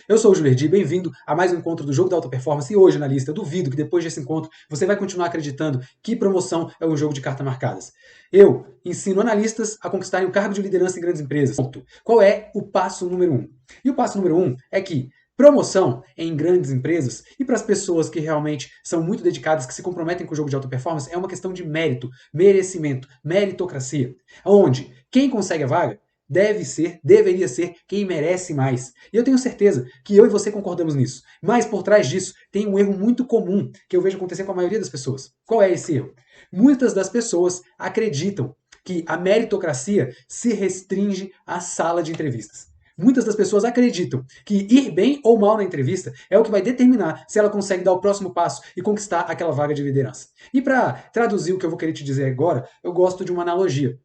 Eu sou o Julerdi, bem-vindo a mais um encontro do Jogo da Alta Performance e hoje, analista, eu duvido que depois desse encontro você vai continuar acreditando que promoção é um jogo de cartas marcadas. Eu ensino analistas a conquistarem o cargo de liderança em grandes empresas. Ponto. Qual é o passo número 1? E o passo número 1 é que promoção em grandes empresas e para as pessoas que realmente são muito dedicadas, que se comprometem com o jogo de alta performance, é uma questão de mérito, merecimento, meritocracia. Onde quem consegue a vaga deveria ser quem merece mais. E eu tenho certeza que eu e você concordamos nisso. Mas por trás disso tem um erro muito comum que eu vejo acontecer com a maioria das pessoas. Qual é esse erro? Muitas das pessoas acreditam que a meritocracia se restringe à sala de entrevistas. Muitas das pessoas acreditam que ir bem ou mal na entrevista é o que vai determinar se ela consegue dar o próximo passo e conquistar aquela vaga de liderança. E para traduzir o que eu vou querer te dizer agora, eu gosto de uma analogia.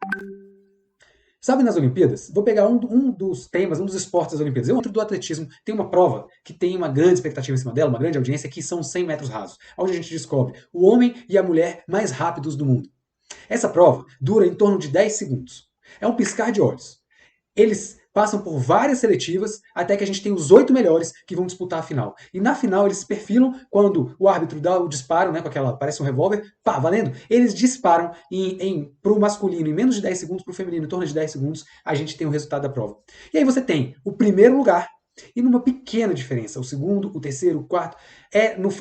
Sabe, nas Olimpíadas, vou pegar um dos temas, um dos esportes das Olimpíadas. Eu, dentro do atletismo, tem uma prova que tem uma grande expectativa em cima dela, uma grande audiência, que são 100 metros rasos, onde a gente descobre o homem e a mulher mais rápidos do mundo. Essa prova dura em torno de 10 segundos. É um piscar de olhos. Eles passam por várias seletivas até que a gente tem os 8 melhores que vão disputar a final. E na final eles se perfilam quando o árbitro dá o disparo, né, com aquela, parece um revólver, pá, valendo. Eles disparam pro masculino em menos de 10 segundos, pro feminino em torno de 10 segundos, a gente tem o resultado da prova. E aí você tem o primeiro lugar e numa pequena diferença, o segundo, o terceiro, o quarto,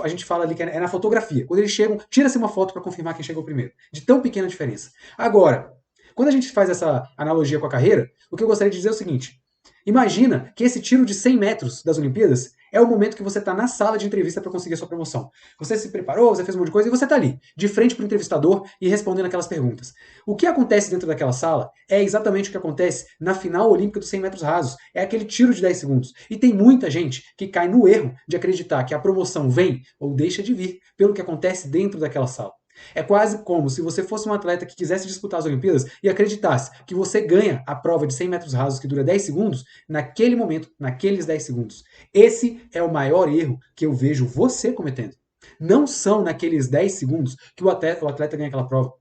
a gente fala ali que é na fotografia. Quando eles chegam, tira-se uma foto para confirmar quem chegou primeiro. De tão pequena diferença. Agora, quando a gente faz essa analogia com a carreira, o que eu gostaria de dizer é o seguinte: imagina que esse tiro de 100 metros das Olimpíadas é o momento que você está na sala de entrevista para conseguir a sua promoção. Você se preparou, você fez um monte de coisa e você está ali, de frente para o entrevistador e respondendo aquelas perguntas. O que acontece dentro daquela sala é exatamente o que acontece na final olímpica dos 100 metros rasos. É aquele tiro de 10 segundos. E tem muita gente que cai no erro de acreditar que a promoção vem ou deixa de vir pelo que acontece dentro daquela sala. É quase como se você fosse um atleta que quisesse disputar as Olimpíadas e acreditasse que você ganha a prova de 100 metros rasos que dura 10 segundos naquele momento, naqueles 10 segundos. Esse é o maior erro que eu vejo você cometendo. Não são naqueles 10 segundos que o atleta ganha aquela prova.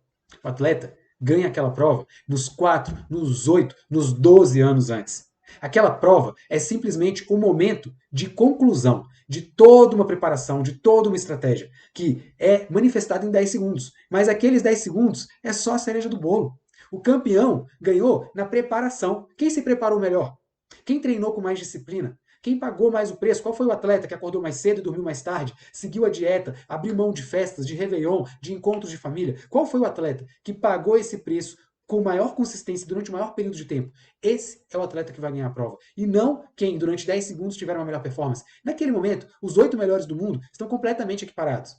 O atleta ganha aquela prova nos 4, nos 8, nos 12 anos antes. Aquela prova é simplesmente o momento de conclusão de toda uma preparação, de toda uma estratégia, que é manifestada em 10 segundos. Mas aqueles 10 segundos é só a cereja do bolo. O campeão ganhou na preparação. Quem se preparou melhor? Quem treinou com mais disciplina? Quem pagou mais o preço? Qual foi o atleta que acordou mais cedo e dormiu mais tarde? Seguiu a dieta, abriu mão de festas, de réveillon, de encontros de família? Qual foi o atleta que pagou esse preço com maior consistência durante o maior período de tempo? Esse é o atleta que vai ganhar a prova. E não quem, durante 10 segundos, tiver uma melhor performance. Naquele momento, os 8 melhores do mundo estão completamente equiparados.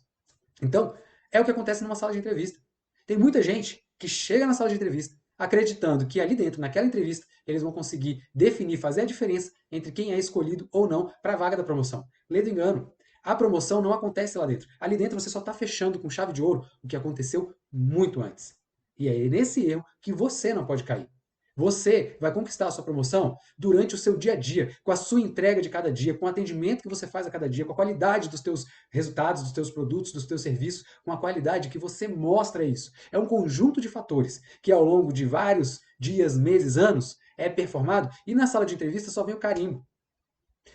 Então, é o que acontece numa sala de entrevista. Tem muita gente que chega na sala de entrevista acreditando que ali dentro, naquela entrevista, eles vão conseguir definir, fazer a diferença entre quem é escolhido ou não para a vaga da promoção. Lê do engano. A promoção não acontece lá dentro. Ali dentro você só está fechando com chave de ouro o que aconteceu muito antes. E é nesse erro que você não pode cair. Você vai conquistar a sua promoção durante o seu dia a dia, com a sua entrega de cada dia, com o atendimento que você faz a cada dia, com a qualidade dos teus resultados, dos teus produtos, dos teus serviços, com a qualidade que você mostra isso. É um conjunto de fatores que ao longo de vários dias, meses, anos é performado e na sala de entrevista só vem o carimbo.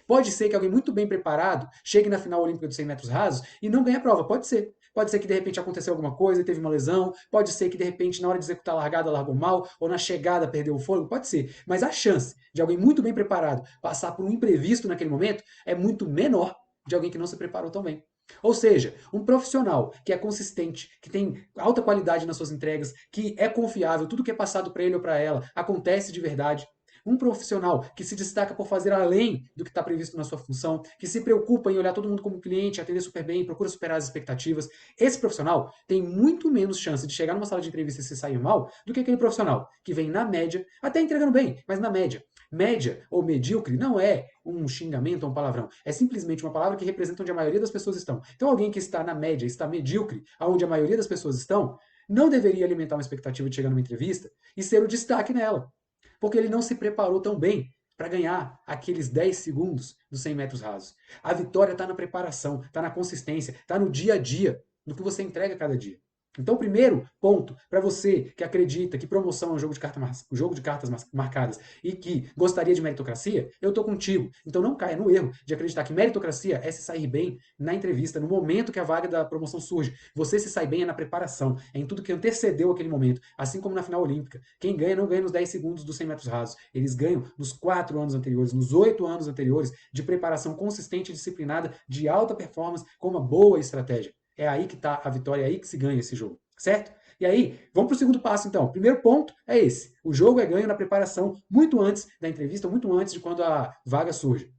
Pode ser que alguém muito bem preparado chegue na final olímpica dos 100 metros rasos e não ganhe a prova. Pode ser. Pode ser que de repente aconteceu alguma coisa, teve uma lesão. Pode ser que de repente na hora de executar a largada largou mal ou na chegada perdeu o fôlego. Pode ser. Mas a chance de alguém muito bem preparado passar por um imprevisto naquele momento é muito menor de alguém que não se preparou tão bem. Ou seja, um profissional que é consistente, que tem alta qualidade nas suas entregas, que é confiável, tudo que é passado para ele ou para ela acontece de verdade. Um profissional que se destaca por fazer além do que está previsto na sua função, que se preocupa em olhar todo mundo como cliente, atender super bem, procura superar as expectativas, esse profissional tem muito menos chance de chegar numa sala de entrevista e se sair mal do que aquele profissional que vem na média, até entregando bem, mas na média. Média ou medíocre não é um xingamento ou um palavrão. É simplesmente uma palavra que representa onde a maioria das pessoas estão. Então, alguém que está na média, está medíocre, aonde a maioria das pessoas estão, não deveria alimentar uma expectativa de chegar numa entrevista e ser o destaque nela. Porque ele não se preparou tão bem para ganhar aqueles 10 segundos dos 100 metros rasos. A vitória está na preparação, está na consistência, está no dia a dia, no que você entrega cada dia. Então, o primeiro ponto, para você que acredita que promoção é um jogo de cartas marcadas e que gostaria de meritocracia, eu estou contigo. Então, não caia no erro de acreditar que meritocracia é se sair bem na entrevista, no momento que a vaga da promoção surge. Você se sai bem é na preparação, é em tudo que antecedeu aquele momento. Assim como na final olímpica. Quem ganha não ganha nos 10 segundos dos 100 metros rasos. Eles ganham nos 4 anos anteriores, nos 8 anos anteriores de preparação consistente e disciplinada, de alta performance, com uma boa estratégia. É aí que está a vitória, é aí que se ganha esse jogo, certo? E aí, vamos para o segundo passo então. O primeiro ponto é esse. O jogo é ganho na preparação, muito antes da entrevista, muito antes de quando a vaga surge.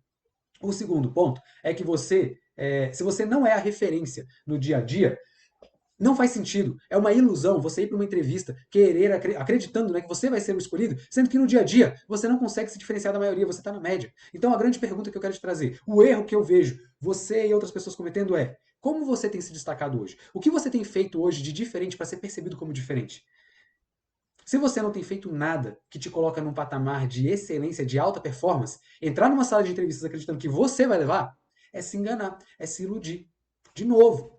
O segundo ponto é que se você não é a referência no dia a dia, não faz sentido. É uma ilusão você ir para uma entrevista acreditando, né, que você vai ser o escolhido, sendo que no dia a dia você não consegue se diferenciar da maioria, você está na média. Então a grande pergunta que eu quero te trazer, o erro que eu vejo você e outras pessoas cometendo é: como você tem se destacado hoje? O que você tem feito hoje de diferente para ser percebido como diferente? Se você não tem feito nada que te coloca num patamar de excelência, de alta performance, entrar numa sala de entrevistas acreditando que você vai levar, é se enganar, é se iludir. De novo,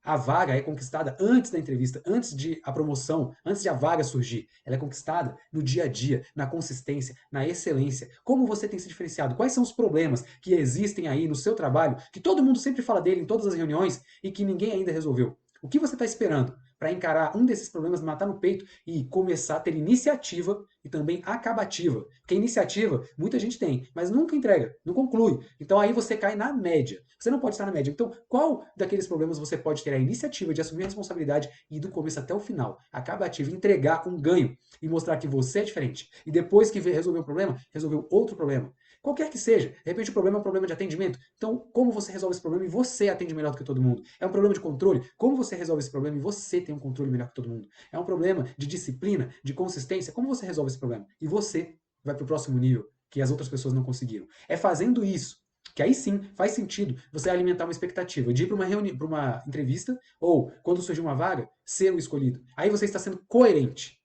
a vaga é conquistada antes da entrevista, antes de a promoção, antes de a vaga surgir. Ela é conquistada no dia a dia, na consistência, na excelência. Como você tem se diferenciado? Quais são os problemas que existem aí no seu trabalho, que todo mundo sempre fala dele em todas as reuniões e que ninguém ainda resolveu? O que você está esperando para encarar um desses problemas, matar no peito e começar a ter iniciativa e também acabativa? Porque iniciativa muita gente tem, mas nunca entrega, não conclui. Então aí você cai na média. Você não pode estar na média. Então, qual daqueles problemas você pode ter a iniciativa de assumir a responsabilidade e ir do começo até o final, acabativa, entregar um ganho e mostrar que você é diferente? E depois que resolveu um problema, resolveu outro problema. Qualquer que seja, de repente o problema é um problema de atendimento. Então, como você resolve esse problema e você atende melhor do que todo mundo? É um problema de controle? Como você resolve esse problema e você tem um controle melhor que todo mundo? É um problema de disciplina, de consistência? Como você resolve esse problema? E você vai para o próximo nível que as outras pessoas não conseguiram. É fazendo isso que aí sim faz sentido você alimentar uma expectativa de ir para uma entrevista ou, quando surgir uma vaga, ser o escolhido. Aí você está sendo coerente.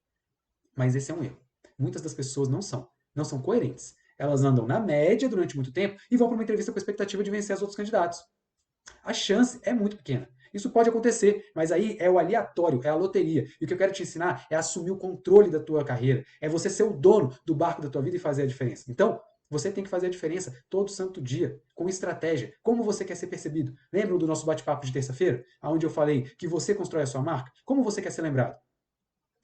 Mas esse é um erro. Muitas das pessoas não são coerentes. Elas andam na média durante muito tempo e vão para uma entrevista com a expectativa de vencer os outros candidatos. A chance é muito pequena. Isso pode acontecer, mas aí é o aleatório, é a loteria. E o que eu quero te ensinar é assumir o controle da tua carreira. É você ser o dono do barco da tua vida e fazer a diferença. Então, você tem que fazer a diferença todo santo dia, com estratégia. Como você quer ser percebido? Lembram do nosso bate-papo de terça-feira? Onde eu falei que você constrói a sua marca? Como você quer ser lembrado?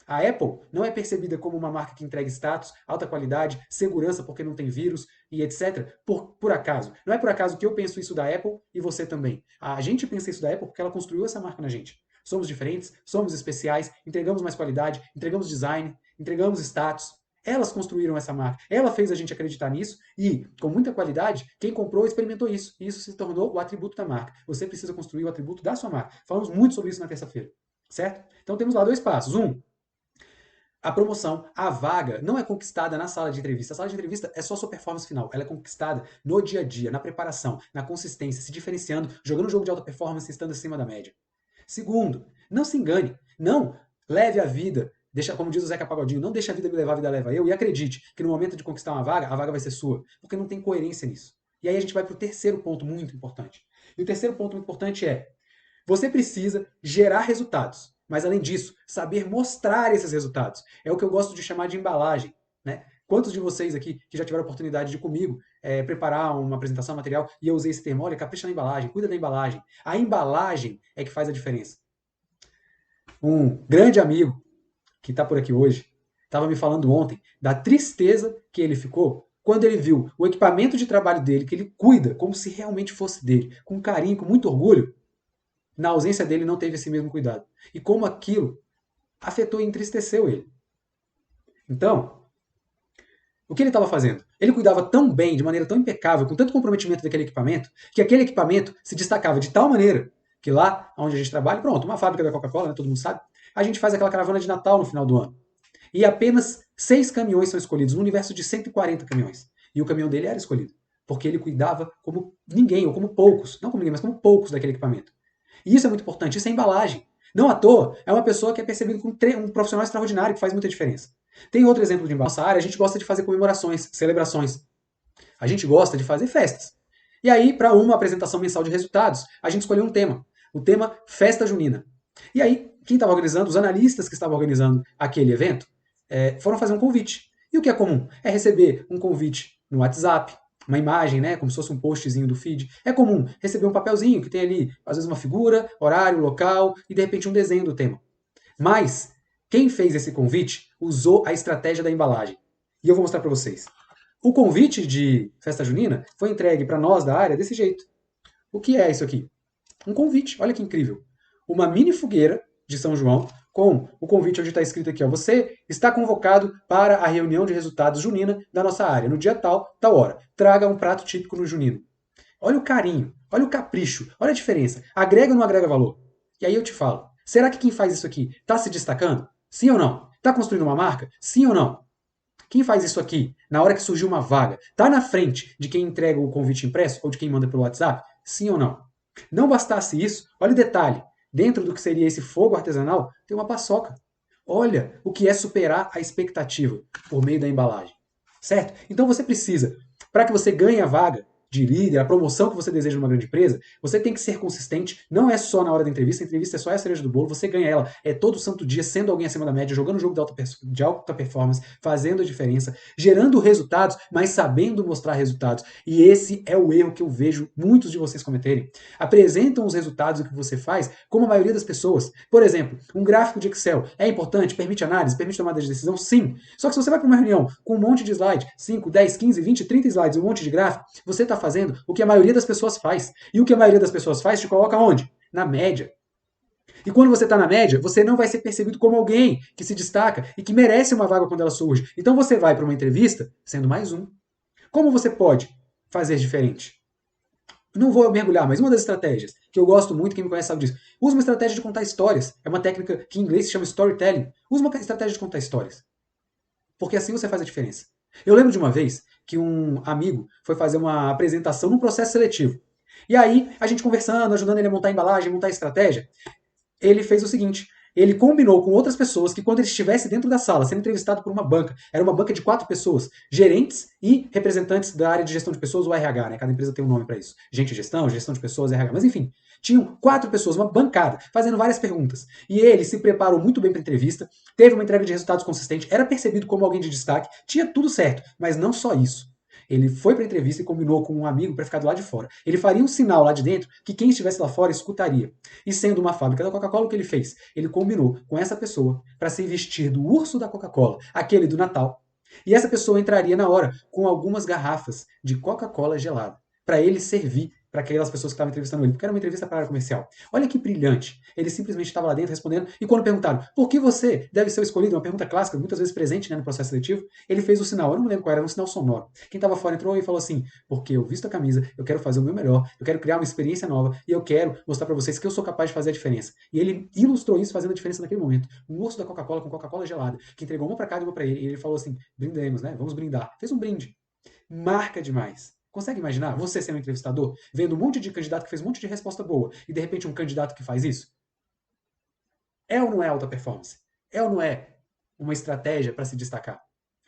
A Apple não é percebida como uma marca que entrega status, alta qualidade, segurança porque não tem vírus e etc. Por acaso. Não é por acaso que eu penso isso da Apple e você também. A gente pensa isso da Apple porque ela construiu essa marca na gente. Somos diferentes, somos especiais, entregamos mais qualidade, entregamos design, entregamos status. Elas construíram essa marca. Ela fez a gente acreditar nisso e, com muita qualidade, quem comprou experimentou isso. E isso se tornou o atributo da marca. Você precisa construir o atributo da sua marca. Falamos muito sobre isso na terça-feira. Certo? Então temos lá 2 passos. A promoção, a vaga, não é conquistada na sala de entrevista. A sala de entrevista é só sua performance final. Ela é conquistada no dia a dia, na preparação, na consistência, se diferenciando, jogando um jogo de alta performance e estando acima da média. Segundo, não se engane. Não leve a vida, deixa, como diz o Zeca Pagodinho, não deixa a vida me levar, a vida leva eu. E acredite que no momento de conquistar uma vaga, a vaga vai ser sua. Porque não tem coerência nisso. E aí a gente vai para o terceiro ponto muito importante. E o terceiro ponto muito importante é: você precisa gerar resultados. Mas, além disso, saber mostrar esses resultados. É o que eu gosto de chamar de embalagem. Né? Quantos de vocês aqui que já tiveram a oportunidade de comigo preparar uma apresentação, um material, e eu usei esse termo, olha, capricha na embalagem, cuida da embalagem. A embalagem é que faz a diferença. Um grande amigo que está por aqui hoje estava me falando ontem da tristeza que ele ficou quando ele viu o equipamento de trabalho dele, que ele cuida como se realmente fosse dele, com carinho, com muito orgulho, na ausência dele não teve esse mesmo cuidado. E como aquilo afetou e entristeceu ele. Então, o que ele estava fazendo? Ele cuidava tão bem, de maneira tão impecável, com tanto comprometimento daquele equipamento, que aquele equipamento se destacava de tal maneira que lá onde a gente trabalha, pronto, uma fábrica da Coca-Cola, né, todo mundo sabe, a gente faz aquela caravana de Natal no final do ano. E apenas 6 caminhões são escolhidos, no universo de 140 caminhões. E o caminhão dele era escolhido, porque ele cuidava como ninguém, ou como poucos, não como ninguém, mas como poucos daquele equipamento. E isso é muito importante, isso é embalagem. Não à toa, é uma pessoa que é percebida como um profissional extraordinário, que faz muita diferença. Tem outro exemplo de embalagem. Nossa área, a gente gosta de fazer comemorações, celebrações. A gente gosta de fazer festas. E aí, para uma apresentação mensal de resultados, a gente escolheu um tema. O tema Festa Junina. E aí, quem estava organizando, os analistas que estavam organizando aquele evento, foram fazer um convite. E o que é comum? É receber um convite no WhatsApp, uma imagem, né, como se fosse um postzinho do feed. É comum receber um papelzinho que tem ali, às vezes, uma figura, horário, local e, de repente, um desenho do tema. Mas quem fez esse convite usou a estratégia da embalagem. E eu vou mostrar para vocês. O convite de festa junina foi entregue para nós da área desse jeito. O que é isso aqui? Um convite. Olha que incrível. Uma mini fogueira de São João com o convite onde está escrito aqui, ó, você está convocado para a reunião de resultados junina da nossa área, no dia tal, tal hora. Traga um prato típico no junino. Olha o carinho, olha o capricho, olha a diferença. Agrega ou não agrega valor? E aí eu te falo, será que quem faz isso aqui está se destacando? Sim ou não? Está construindo uma marca? Sim ou não? Quem faz isso aqui, na hora que surgiu uma vaga, está na frente de quem entrega o convite impresso ou de quem manda pelo WhatsApp? Sim ou não? Não bastasse isso, olha o detalhe. Dentro do que seria esse fogo artesanal, tem uma paçoca. Olha o que é superar a expectativa por meio da embalagem. Certo? Então você precisa, para que você ganhe a vaga de líder, a promoção que você deseja numa grande empresa, você tem que ser consistente, não é só na hora da entrevista, a entrevista é só a cereja do bolo, você ganha ela todo santo dia, sendo alguém acima da média, jogando um jogo de alta performance, fazendo a diferença, gerando resultados, mas sabendo mostrar resultados. E esse é o erro que eu vejo muitos de vocês cometerem. Apresentam os resultados do que você faz, como a maioria das pessoas. Por exemplo, um gráfico de Excel é importante, permite análise, permite tomada de decisão? Sim. Só que se você vai para uma reunião com um monte de slide, 5, 10, 15, 20, 30 slides, um monte de gráfico, você está fazendo o que a maioria das pessoas faz. E o que a maioria das pessoas faz te coloca onde? Na média. E quando você está na média, você não vai ser percebido como alguém que se destaca e que merece uma vaga quando ela surge. Então você vai para uma entrevista sendo mais um. Como você pode fazer diferente? Não vou mergulhar, mas uma das estratégias que eu gosto muito, quem me conhece sabe disso, usa uma estratégia de contar histórias. É uma técnica que em inglês se chama storytelling. Usa uma estratégia de contar histórias. Porque assim você faz a diferença. Eu lembro de uma vez que um amigo foi fazer uma apresentação num processo seletivo. E aí, a gente conversando, ajudando ele a montar a embalagem, montar a estratégia, ele fez o seguinte: ele combinou com outras pessoas que quando ele estivesse dentro da sala, sendo entrevistado por uma banca, era uma banca de 4 pessoas, gerentes e representantes da área de gestão de pessoas, o RH, né? Cada empresa tem um nome para isso. Gente de gestão, gestão de pessoas, RH, mas enfim. Tinham 4 pessoas, uma bancada, fazendo várias perguntas. E ele se preparou muito bem para a entrevista, teve uma entrega de resultados consistente, era percebido como alguém de destaque, tinha tudo certo, mas não só isso. Ele foi para a entrevista e combinou com um amigo para ficar do lado de fora. Ele faria um sinal lá de dentro que quem estivesse lá fora escutaria. E sendo uma fábrica da Coca-Cola, o que ele fez? Ele combinou com essa pessoa para se vestir do urso da Coca-Cola, aquele do Natal. E essa pessoa entraria na hora com algumas garrafas de Coca-Cola gelada para ele servir para aquelas pessoas que estavam entrevistando ele, porque era uma entrevista para a área comercial. Olha que brilhante. Ele simplesmente estava lá dentro respondendo, e quando perguntaram por que você deve ser o escolhido, uma pergunta clássica, muitas vezes presente, né, no processo seletivo, ele fez o sinal, eu não me lembro qual era um sinal sonoro. Quem estava fora entrou e falou assim: porque eu visto a camisa, eu quero fazer o meu melhor, eu quero criar uma experiência nova, e eu quero mostrar para vocês que eu sou capaz de fazer a diferença. E ele ilustrou isso fazendo a diferença naquele momento. Um urso da Coca-Cola com Coca-Cola gelada, que entregou uma para cá e uma para ele, e ele falou assim: brindemos, né, vamos brindar. Fez um brinde. Marca demais. Consegue imaginar você sendo um entrevistador, vendo um monte de candidato que fez um monte de resposta boa e de repente um candidato que faz isso? É ou não é alta performance? É ou não é uma estratégia para se destacar?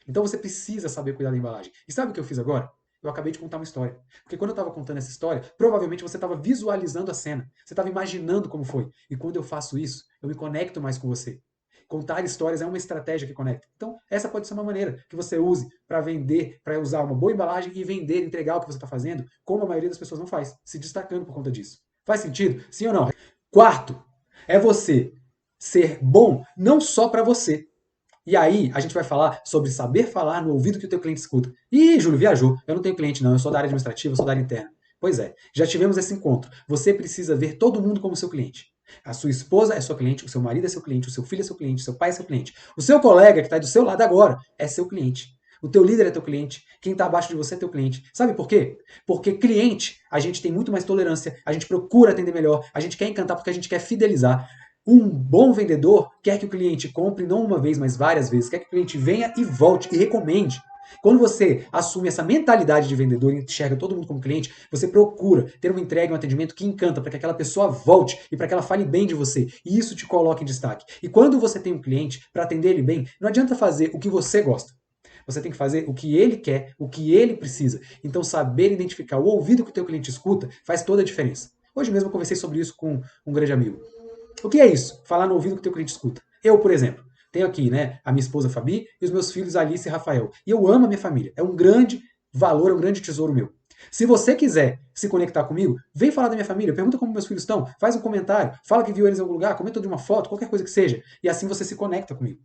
Então você precisa saber cuidar da embalagem. E sabe o que eu fiz agora? Eu acabei de contar uma história. Porque quando eu estava contando essa história, provavelmente você estava visualizando a cena. Você estava imaginando como foi. E quando eu faço isso, eu me conecto mais com você. Contar histórias é uma estratégia que conecta. Então, essa pode ser uma maneira que você use para vender, para usar uma boa embalagem e vender, entregar o que você está fazendo, como a maioria das pessoas não faz, se destacando por conta disso. Faz sentido? Sim ou não? Quarto, é você ser bom não só para você. E aí, a gente vai falar sobre saber falar no ouvido que o teu cliente escuta. Ih, Júlio, viajou. Eu não tenho cliente, não. Eu sou da área administrativa, eu sou da área interna. Pois é, já tivemos esse encontro. Você precisa ver todo mundo como seu cliente. A sua esposa é sua cliente, o seu marido é seu cliente, o seu filho é seu cliente, o seu pai é seu cliente. O seu colega que está do seu lado agora é seu cliente. O teu líder é teu cliente, quem está abaixo de você é teu cliente. Sabe por quê? Porque cliente, a gente tem muito mais tolerância, a gente procura atender melhor, a gente quer encantar porque a gente quer fidelizar. Um bom vendedor quer que o cliente compre não uma vez, mas várias vezes, quer que o cliente venha e volte e recomende. Quando você assume essa mentalidade de vendedor e enxerga todo mundo como cliente, você procura ter uma entrega, um atendimento que encanta para que aquela pessoa volte e para que ela fale bem de você. E isso te coloca em destaque. E quando você tem um cliente, para atender ele bem, não adianta fazer o que você gosta. Você tem que fazer o que ele quer, o que ele precisa. Então, saber identificar o ouvido que o teu cliente escuta faz toda a diferença. Hoje mesmo eu conversei sobre isso com um grande amigo. O que é isso? Falar no ouvido que o teu cliente escuta. Eu, por exemplo, tenho aqui, né, a minha esposa Fabi e os meus filhos Alice e Rafael. E eu amo a minha família. É um grande valor, é um grande tesouro meu. Se você quiser se conectar comigo, vem falar da minha família, pergunta como meus filhos estão, faz um comentário, fala que viu eles em algum lugar, comenta de uma foto, qualquer coisa que seja, e assim você se conecta comigo.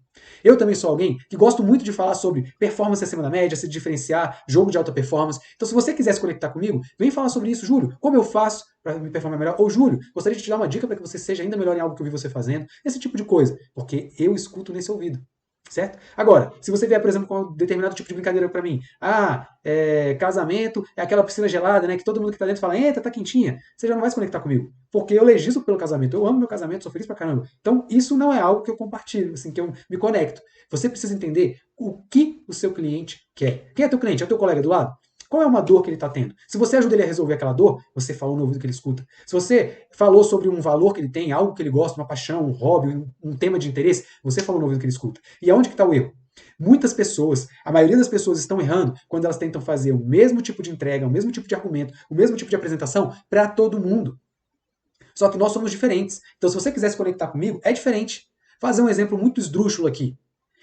Eu também sou alguém que gosto muito de falar sobre performance acima da média, se diferenciar, jogo de alta performance. Então, se você quiser se conectar comigo, vem falar sobre isso, Júlio. Como eu faço para me performar melhor? Ou, Júlio, gostaria de te dar uma dica para que você seja ainda melhor em algo que eu vi você fazendo. Esse tipo de coisa, porque eu escuto nesse ouvido. Certo? Agora, se você vier, por exemplo, com um determinado tipo de brincadeira para mim, casamento é aquela piscina gelada, né, que todo mundo que tá dentro fala, eita, tá quentinha, você já não vai se conectar comigo, porque eu legislo pelo casamento, eu amo meu casamento, sou feliz pra caramba. Então, isso não é algo que eu compartilho, assim, que eu me conecto. Você precisa entender o que o seu cliente quer. Quem é teu cliente? É o teu colega do lado? Qual é uma dor que ele está tendo? Se você ajuda ele a resolver aquela dor, você falou no ouvido que ele escuta. Se você falou sobre um valor que ele tem, algo que ele gosta, uma paixão, um hobby, um tema de interesse, você falou no ouvido que ele escuta. E aonde que está o erro? Muitas pessoas, a maioria das pessoas estão errando quando elas tentam fazer o mesmo tipo de entrega, o mesmo tipo de argumento, o mesmo tipo de apresentação para todo mundo. Só que nós somos diferentes. Então, se você quiser se conectar comigo, é diferente. Fazer um exemplo muito esdrúxulo aqui.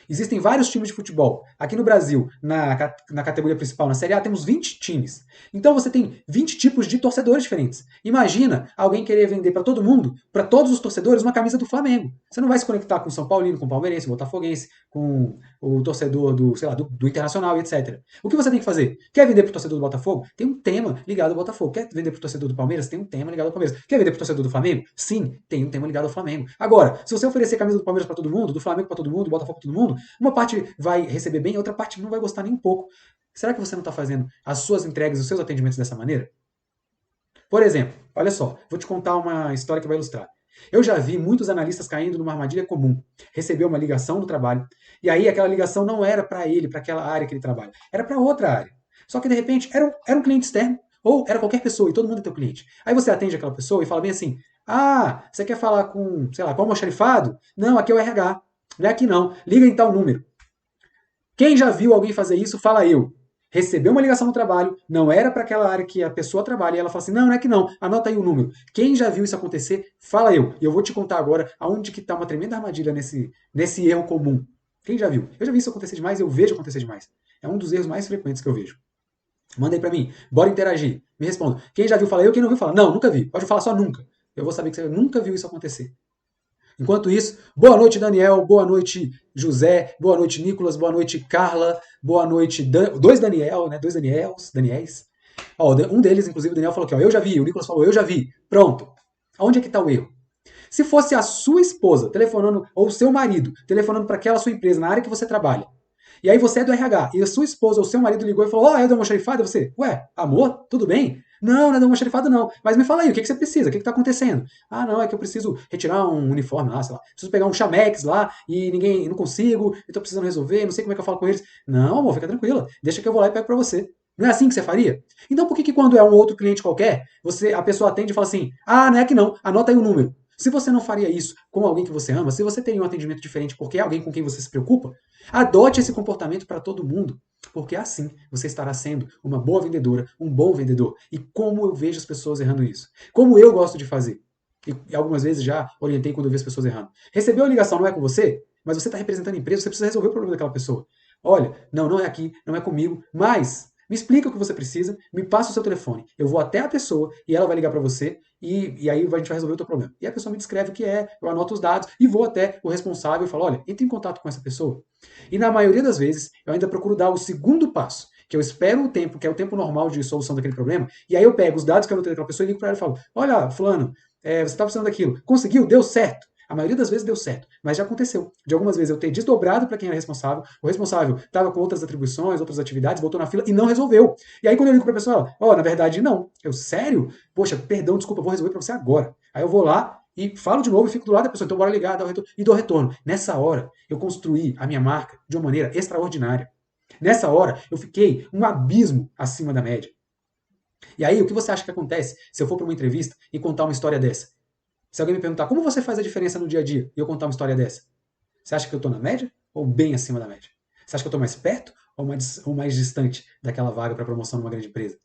Existem vários times de futebol. Aqui no Brasil, na categoria principal, na Série A, temos 20 times. Então você tem 20 tipos de torcedores diferentes. Imagina alguém querer vender para todo mundo, para todos os torcedores, uma camisa do Flamengo. Você não vai se conectar com o São Paulino, com o Palmeirense, Botafoguense, com o torcedor do, sei lá, do Internacional, etc. O que você tem que fazer? Quer vender para o torcedor do Botafogo? Tem um tema ligado ao Botafogo. Quer vender para o torcedor do Palmeiras? Tem um tema ligado ao Palmeiras. Quer vender para o torcedor do Flamengo? Sim, tem um tema ligado ao Flamengo. Agora, se você oferecer camisa do Palmeiras para todo mundo, do Flamengo para todo mundo, do Botafogo para todo mundo, uma parte vai receber bem, a outra parte não vai gostar nem um pouco. Será que você não está fazendo as suas entregas, os seus atendimentos dessa maneira? Por exemplo, olha só, vou te contar uma história que vai ilustrar. Eu já vi muitos analistas caindo numa armadilha comum. Recebeu uma ligação no trabalho, e aí aquela ligação não era para ele, para aquela área que ele trabalha, era para outra área. Só que de repente era um cliente externo, ou era qualquer pessoa, e todo mundo é teu cliente. Aí você atende aquela pessoa e fala bem assim: ah, você quer falar com, sei lá, com o almoxarifado? Não, aqui é o RH. Não é aqui não. Liga em tal número. Quem já viu alguém fazer isso, fala eu. Recebeu uma ligação no trabalho, não era para aquela área que a pessoa trabalha, e ela fala assim, não, não é que não, anota aí o número. Quem já viu isso acontecer, fala eu. E eu vou te contar agora aonde que está uma tremenda armadilha nesse erro comum. Quem já viu? Eu já vi isso acontecer demais, eu vejo acontecer demais. É um dos erros mais frequentes que eu vejo. Manda aí pra mim, bora interagir. Me responda. Quem já viu, fala eu, quem não viu, fala não, nunca vi. Pode falar só nunca. Eu vou saber que você nunca viu isso acontecer. Enquanto isso, boa noite, Daniel, boa noite, José, boa noite, Nicolas, boa noite, Carla, boa noite, dois Daniel, né? Dois Daniéis. Ó, um deles, inclusive, o Daniel falou aqui, ó, eu já vi, o Nicolas falou, eu já vi. Pronto. Aonde é que está o erro? Se fosse a sua esposa telefonando, ou o seu marido telefonando para aquela sua empresa, na área que você trabalha, e aí você é do RH, e a sua esposa ou seu marido ligou e falou, ó, é do almoxarifado? E você, ué, amor, tudo bem? Não, não é do almoxarifado não. Mas me fala aí, o que, que você precisa? O que está acontecendo? Ah, não, é que eu preciso retirar um uniforme lá, sei lá. Preciso pegar um chamex lá e não consigo, eu tô precisando resolver, não sei como é que eu falo com eles. Não, amor, fica tranquila. Deixa que eu vou lá e pego para você. Não é assim que você faria? Então por que quando é um outro cliente qualquer, a pessoa atende e fala assim, ah, não é que não, anota aí o número. Se você não faria isso com alguém que você ama, se você teria um atendimento diferente porque é alguém com quem você se preocupa, adote esse comportamento para todo mundo, porque assim você estará sendo uma boa vendedora, um bom vendedor. E como eu vejo as pessoas errando isso? Como eu gosto de fazer? E algumas vezes já orientei quando eu vi as pessoas errando. Recebeu a ligação, não é com você, mas você está representando a empresa, você precisa resolver o problema daquela pessoa. Olha, não, não é aqui, não é comigo, mas me explica o que você precisa, me passa o seu telefone. Eu vou até a pessoa e ela vai ligar para você e aí a gente vai resolver o teu problema. E a pessoa me descreve o que é, eu anoto os dados e vou até o responsável e falo, olha, entre em contato com essa pessoa. E na maioria das vezes, eu ainda procuro dar o segundo passo, que eu espero o tempo, que é o tempo normal de solução daquele problema, e aí eu pego os dados que eu anotei daquela pessoa e ligo para ela e falo, olha, fulano, você está precisando daquilo. Conseguiu? Deu certo. A maioria das vezes deu certo, mas já aconteceu. De algumas vezes eu ter desdobrado para quem era responsável, o responsável estava com outras atribuições, outras atividades, voltou na fila e não resolveu. E aí quando eu ligo para a pessoa, ó, na verdade não. Eu, sério? Poxa, perdão, desculpa, vou resolver para você agora. Aí eu vou lá e falo de novo e fico do lado da pessoa, então bora ligar, e dou retorno. Nessa hora, eu construí a minha marca de uma maneira extraordinária. Nessa hora, eu fiquei um abismo acima da média. E aí, o que você acha que acontece se eu for para uma entrevista e contar uma história dessa? Se alguém me perguntar como você faz a diferença no dia a dia e eu contar uma história dessa, você acha que eu estou na média ou bem acima da média? Você acha que eu estou mais perto ou mais distante daquela vaga para promoção numa grande empresa?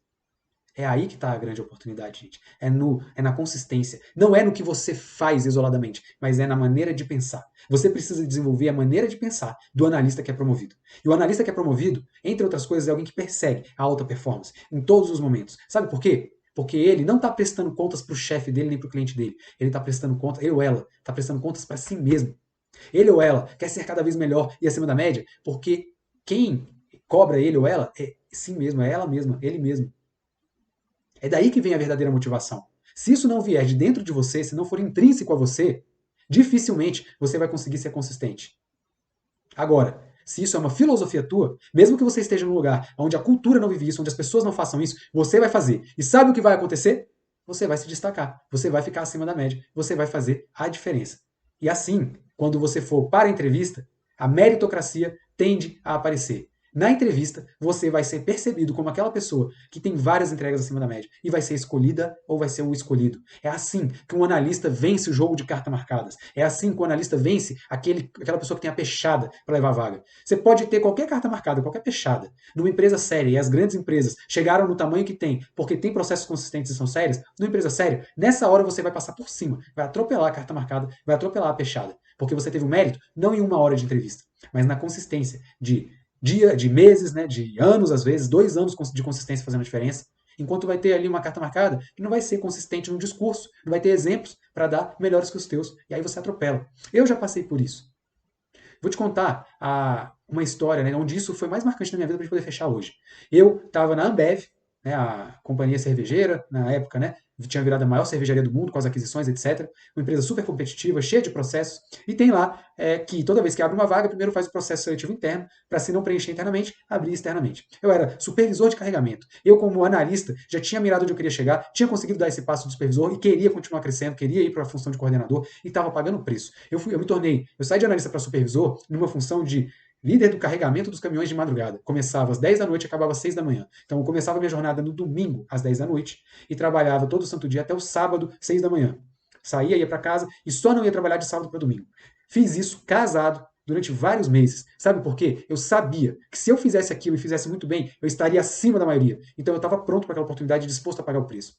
É aí que está a grande oportunidade, gente. É na consistência. Não é no que você faz isoladamente, mas é na maneira de pensar. Você precisa desenvolver a maneira de pensar do analista que é promovido. E o analista que é promovido, entre outras coisas, é alguém que persegue a alta performance em todos os momentos. Sabe por quê? Porque ele não está prestando contas para o chefe dele nem para o cliente dele. Ele está prestando contas, ele ou ela, está prestando contas para si mesmo. Ele ou ela quer ser cada vez melhor e acima da média, porque quem cobra ele ou ela é si mesmo, é ela mesma, ele mesmo. É daí que vem a verdadeira motivação. Se isso não vier de dentro de você, se não for intrínseco a você, dificilmente você vai conseguir ser consistente. Agora, se isso é uma filosofia tua, mesmo que você esteja num lugar onde a cultura não vive isso, onde as pessoas não façam isso, você vai fazer. E sabe o que vai acontecer? Você vai se destacar, você vai ficar acima da média, você vai fazer a diferença. E assim, quando você for para a entrevista, a meritocracia tende a aparecer. Na entrevista, você vai ser percebido como aquela pessoa que tem várias entregas acima da média e vai ser escolhida ou vai ser o escolhido. É assim que um analista vence o jogo de cartas marcadas. É assim que o analista vence aquela pessoa que tem a peixada para levar a vaga. Você pode ter qualquer carta marcada, qualquer peixada. Numa empresa séria, e as grandes empresas chegaram no tamanho que tem, porque tem processos consistentes e são sérios, numa empresa séria, nessa hora você vai passar por cima, vai atropelar a carta marcada, vai atropelar a peixada. Porque você teve o mérito não em uma hora de entrevista, mas na consistência de meses, né, de anos às vezes, 2 anos de consistência fazendo a diferença, enquanto vai ter ali uma carta marcada que não vai ser consistente no discurso, não vai ter exemplos para dar melhores que os teus, e aí você atropela. Eu já passei por isso. Vou te contar uma história, né, onde isso foi mais marcante na minha vida para a gente poder fechar hoje. Eu estava na Ambev, né, a companhia cervejeira, na época, né, tinha virado a maior cervejaria do mundo com as aquisições, etc. Uma empresa super competitiva, cheia de processos, e tem lá que toda vez que abre uma vaga, primeiro faz o processo seletivo interno, para se não preencher internamente, abrir externamente. Eu era supervisor de carregamento. Eu, como analista, já tinha mirado onde eu queria chegar, tinha conseguido dar esse passo de supervisor e queria continuar crescendo, queria ir para a função de coordenador e estava pagando preço. Eu saí de analista para supervisor numa função de líder do carregamento dos caminhões de madrugada. Começava às 10 da noite e acabava às 6 da manhã. Então eu começava minha jornada no domingo, às 10 da noite, e trabalhava todo santo dia até o sábado, 6 da manhã. Saía, ia para casa e só não ia trabalhar de sábado para domingo. Fiz isso casado durante vários meses. Sabe por quê? Eu sabia que se eu fizesse aquilo e fizesse muito bem, eu estaria acima da maioria. Então eu estava pronto para aquela oportunidade e disposto a pagar o preço.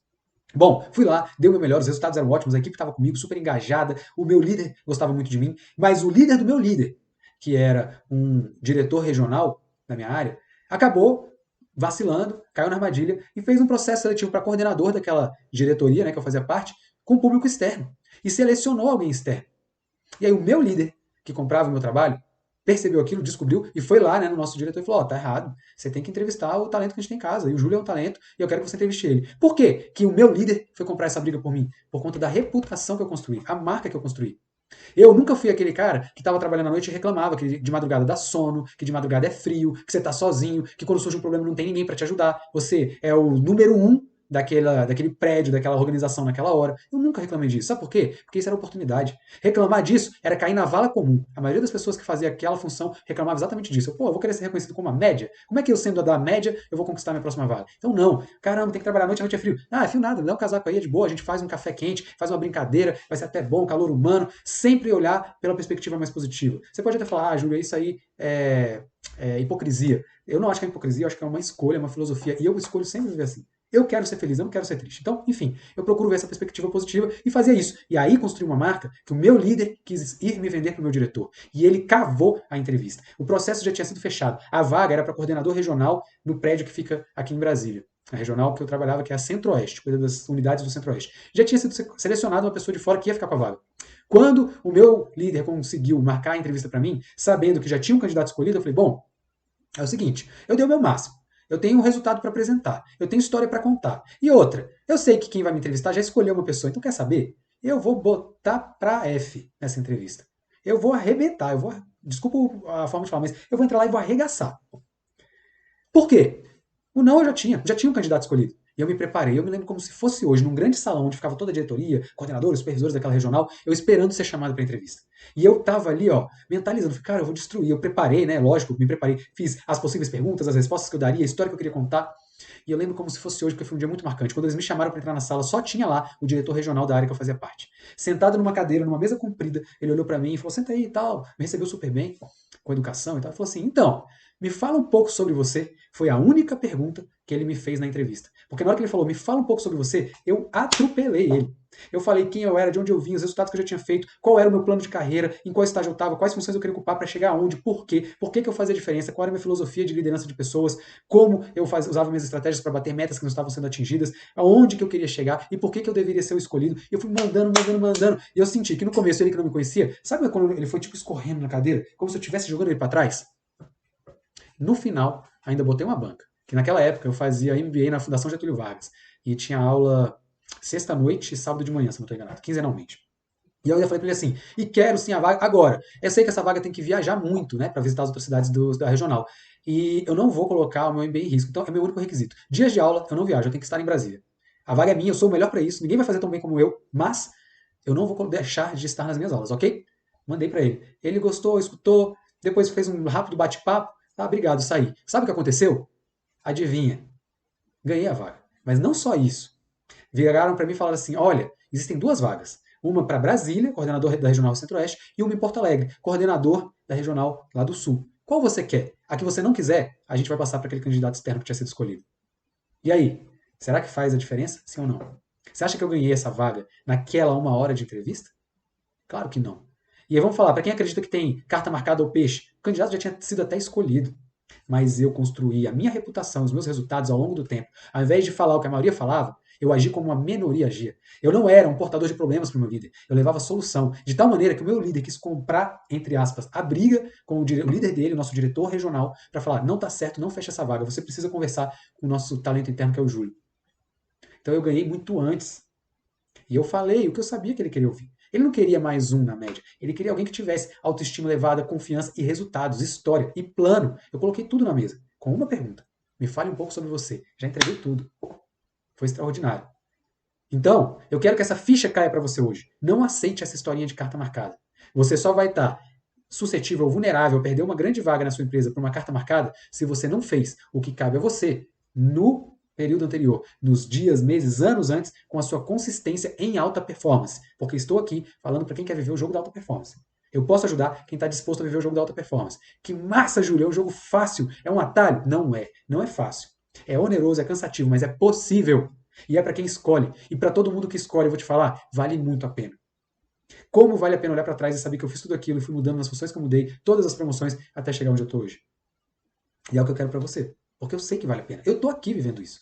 Bom, fui lá, dei o meu melhor, os resultados eram ótimos, a equipe estava comigo, super engajada, o meu líder gostava muito de mim, mas o líder do meu líder, que era um diretor regional da minha área, acabou vacilando, caiu na armadilha e fez um processo seletivo para coordenador daquela diretoria, né, que eu fazia parte, com público externo. E selecionou alguém externo. E aí o meu líder, que comprava o meu trabalho, percebeu aquilo, descobriu e foi lá, né, no nosso diretor e falou: ó, tá errado, você tem que entrevistar o talento que a gente tem em casa. E o Júlio é um talento e eu quero que você entreviste ele. Por quê? Que o meu líder foi comprar essa briga por mim? Por conta da reputação que eu construí, a marca que eu construí. Eu nunca fui aquele cara que estava trabalhando à noite e reclamava que de madrugada dá sono, que de madrugada é frio, que você está sozinho, que quando surge um problema não tem ninguém para te ajudar. Você é o número um daquele prédio, daquela organização naquela hora. Eu nunca reclamei disso. Sabe por quê? Porque isso era oportunidade. Reclamar disso era cair na vala comum. A maioria das pessoas que fazia aquela função reclamava exatamente disso. Pô, eu vou querer ser reconhecido como uma média? Como é que eu, sendo da média, eu vou conquistar minha próxima vaga? Então não. Caramba, tem que trabalhar à noite é frio. Ah, é frio nada, me dá um casaco aí, é de boa, a gente faz um café quente, faz uma brincadeira, vai ser até bom, calor humano. Sempre olhar pela perspectiva mais positiva. Você pode até falar, Júlio, isso aí é hipocrisia. Eu não acho que é hipocrisia, eu acho que é uma escolha, uma filosofia, e eu escolho sempre viver assim. Eu quero ser feliz, eu não quero ser triste. Então, enfim, eu procuro ver essa perspectiva positiva e fazer isso. E aí construir uma marca que o meu líder quis ir me vender para o meu diretor. E ele cavou a entrevista. O processo já tinha sido fechado. A vaga era para coordenador regional no prédio que fica aqui em Brasília. A regional que eu trabalhava, que é a Centro-Oeste, cuida das unidades do Centro-Oeste. Já tinha sido selecionada uma pessoa de fora que ia ficar com a vaga. Quando o meu líder conseguiu marcar a entrevista para mim, sabendo que já tinha um candidato escolhido, eu falei, bom, é o seguinte, eu dei o meu máximo. Eu tenho um resultado para apresentar. Eu tenho história para contar. E outra, eu sei que quem vai me entrevistar já escolheu uma pessoa. Então, quer saber? Eu vou botar pra F nessa entrevista. Eu vou arrebentar. Desculpa a forma de falar, mas eu vou entrar lá e vou arregaçar. Por quê? O não eu já tinha um candidato escolhido. E eu me preparei, eu me lembro como se fosse hoje, num grande salão onde ficava toda a diretoria, coordenadores, supervisores daquela regional, eu esperando ser chamado para entrevista. E eu tava ali, ó, mentalizando, falei, cara, eu vou destruir. Eu preparei, né, lógico, me preparei, fiz as possíveis perguntas, as respostas que eu daria, a história que eu queria contar. E eu lembro como se fosse hoje, porque foi um dia muito marcante. Quando eles me chamaram para entrar na sala, só tinha lá o diretor regional da área que eu fazia parte. Sentado numa cadeira, numa mesa comprida, ele olhou para mim e falou, senta aí e tal, me recebeu super bem, com educação e tal. Ele falou assim, então, Me fala um pouco sobre você. Foi a única pergunta que ele me fez na entrevista. Porque na hora que ele falou, me fala um pouco sobre você, eu atropelei ele. Eu falei quem eu era, de onde eu vim, os resultados que eu já tinha feito, qual era o meu plano de carreira, em qual estágio eu estava, quais funções eu queria ocupar para chegar aonde, por que eu fazia diferença, qual era a minha filosofia de liderança de pessoas, como eu usava minhas estratégias para bater metas que não estavam sendo atingidas, aonde que eu queria chegar e por que eu deveria ser o escolhido. E eu fui mandando. E eu senti que no começo ele que não me conhecia, sabe quando ele foi tipo escorrendo na cadeira, como se eu estivesse jogando ele para trás? No final, ainda botei uma banca. Que naquela época eu fazia MBA na Fundação Getúlio Vargas. E tinha aula sexta-noite e sábado de manhã, se não estou enganado, quinzenalmente. E eu ainda falei para ele assim, e quero sim a vaga agora. Eu sei que essa vaga tem que viajar muito, né, para visitar as outras cidades da regional. E eu não vou colocar o meu MBA em risco. Então é meu único requisito. Dias de aula, eu não viajo, eu tenho que estar em Brasília. A vaga é minha, eu sou o melhor para isso, ninguém vai fazer tão bem como eu, mas eu não vou deixar de estar nas minhas aulas, ok? Mandei para ele. Ele gostou, escutou, depois fez um rápido bate-papo. Tá, obrigado, saí. Sabe o que aconteceu? Adivinha? Ganhei a vaga. Mas não só isso. Viraram para mim e falaram assim: olha, existem duas vagas. Uma para Brasília, coordenador da Regional Centro-Oeste, e uma em Porto Alegre, coordenador da Regional lá do Sul. Qual você quer? A que você não quiser, a gente vai passar para aquele candidato externo que tinha sido escolhido. E aí? Será que faz a diferença? Sim ou não? Você acha que eu ganhei essa vaga naquela uma hora de entrevista? Claro que não. E aí vamos falar, para quem acredita que tem carta marcada ou peixe, o candidato já tinha sido até escolhido. Mas eu construí a minha reputação, os meus resultados ao longo do tempo. Ao invés de falar o que a maioria falava, eu agi como uma minoria agia. Eu não era um portador de problemas para o meu líder. Eu levava solução. De tal maneira que o meu líder quis comprar, entre aspas, a briga com o líder dele, o nosso diretor regional, para falar: não está certo, não fecha essa vaga. Você precisa conversar com o nosso talento interno, que é o Júlio. Então eu ganhei muito antes. E eu falei o que eu sabia que ele queria ouvir. Ele não queria mais um na média. Ele queria alguém que tivesse autoestima elevada, confiança e resultados, história e plano. Eu coloquei tudo na mesa, com uma pergunta. Me fale um pouco sobre você. Já entreguei tudo. Foi extraordinário. Então, eu quero que essa ficha caia para você hoje. Não aceite essa historinha de carta marcada. Você só vai estar suscetível, vulnerável, a perder uma grande vaga na sua empresa por uma carta marcada se você não fez o que cabe a você no período anterior, nos dias, meses, anos antes, com a sua consistência em alta performance. Porque estou aqui falando para quem quer viver o jogo da alta performance. Eu posso ajudar quem está disposto a viver o jogo da alta performance. Que massa, Júlio, é um jogo fácil, é um atalho? Não é, não é fácil. É oneroso, é cansativo, mas é possível. E é para quem escolhe. E para todo mundo que escolhe, eu vou te falar, vale muito a pena. Como vale a pena olhar para trás e saber que eu fiz tudo aquilo e fui mudando nas funções que eu mudei, todas as promoções, até chegar onde eu estou hoje. E é o que eu quero para você. Porque eu sei que vale a pena. Eu estou aqui vivendo isso.